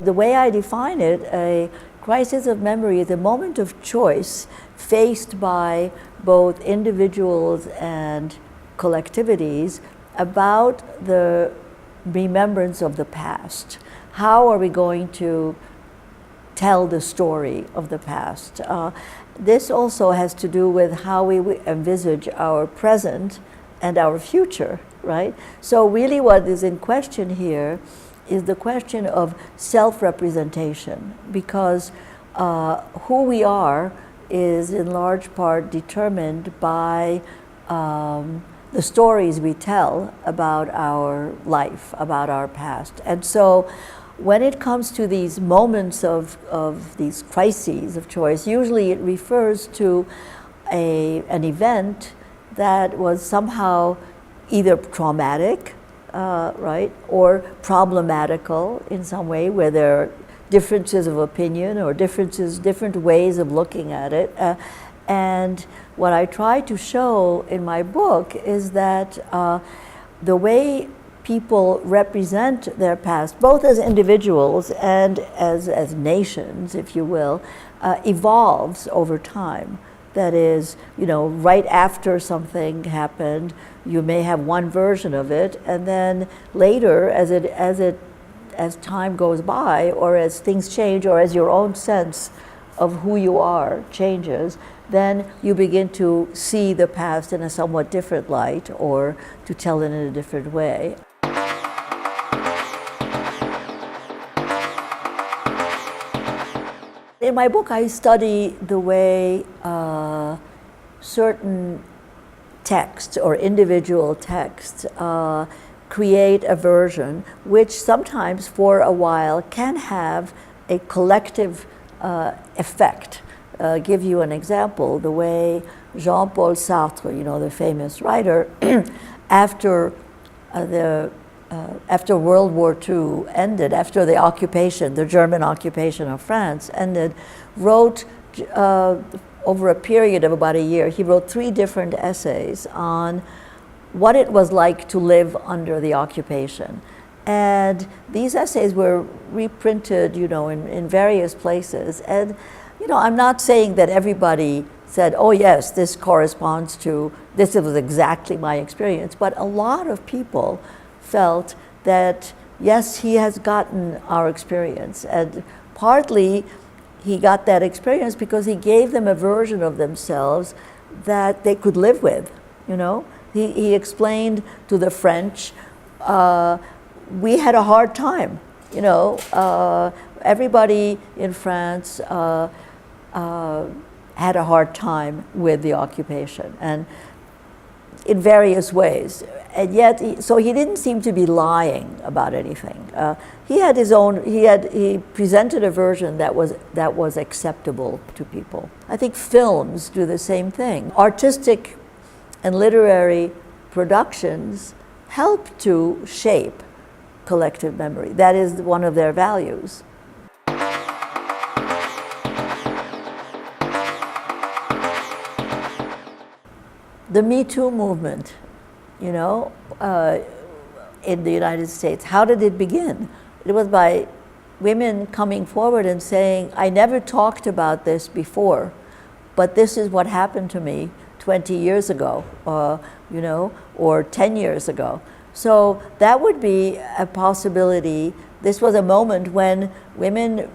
the way I define it, a crisis of memory is a moment of choice faced by both individuals and collectivities about the remembrance of the past. How are we going to tell the story of the past? This also has to do with how we envisage our present and our future, right? So really what is in question here is the question of self-representation, because who we are is in large part determined by the stories we tell about our life, about our past. And so when it comes to these moments of these crises of choice, usually it refers to an event that was somehow either traumatic, right, or problematical in some way, where there are differences of opinion or different ways of looking at it. And what I try to show in my book is that the way people represent their past, both as individuals and as nations, if you will, evolves over time. That is, right after something happened, you may have one version of it, and then later, as time goes by, or as things change, or as your own sense of who you are changes, then you begin to see the past in a somewhat different light, or to tell it in a different way. In my book, I study the way certain texts or individual texts create a version which sometimes for a while can have a collective effect. Give you an example, the way Jean-Paul Sartre, the famous writer, after World War II ended, after the occupation, the German occupation of France ended, wrote over a period of about a year, he wrote 3 different essays on what it was like to live under the occupation. And these essays were reprinted, in various places. And, I'm not saying that everybody said, oh yes, this corresponds to, this was exactly my experience, but a lot of people felt that, yes, he has gotten our experience. And partly he got that experience because he gave them a version of themselves that they could live with, He explained to the French, we had a hard time, everybody in France had a hard time with the occupation, and in various ways. And yet, so he didn't seem to be lying about anything. He had his own, he presented a version that was acceptable to people. I think films do the same thing. Artistic and literary productions help to shape collective memory. That is one of their values. The Me Too movement, in the United States, how did it begin? It was by women coming forward and saying, I never talked about this before, but this is what happened to me 20 years ago, or 10 years ago. So that would be a possibility. This was a moment when women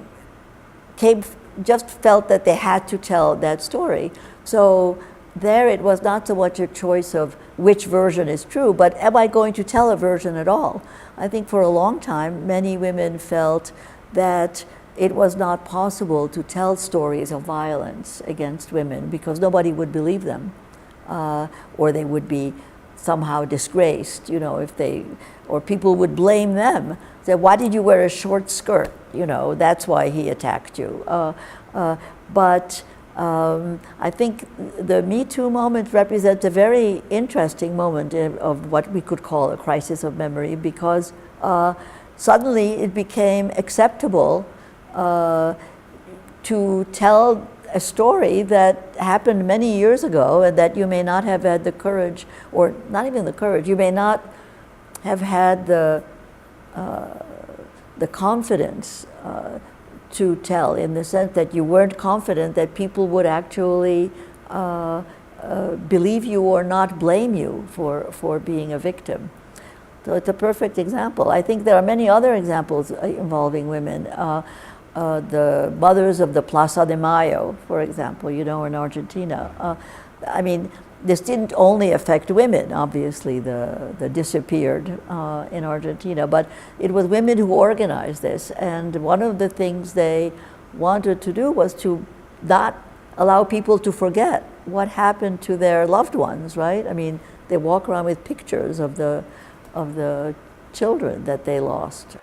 just felt that they had to tell that story. So there it was not so much a choice of which version is true, but am I going to tell a version at all? I think for a long time, many women felt that it was not possible to tell stories of violence against women because nobody would believe them, or they would be somehow disgraced, or people would blame them. Say, why did you wear a short skirt? That's why he attacked you. But I think the Me Too moment represents a very interesting moment of what we could call a crisis of memory, because suddenly it became acceptable to tell a story that happened many years ago and that you may not have had the courage, or not even the courage, you may not have had the confidence to tell, in the sense that you weren't confident that people would actually believe you or not blame you for being a victim. So it's a perfect example. I think there are many other examples involving women. The mothers of the Plaza de Mayo, for example, in Argentina. I mean, this didn't only affect women, obviously, the disappeared in Argentina, but it was women who organized this. And one of the things they wanted to do was to not allow people to forget what happened to their loved ones, right? I mean, they walk around with pictures of the children that they lost.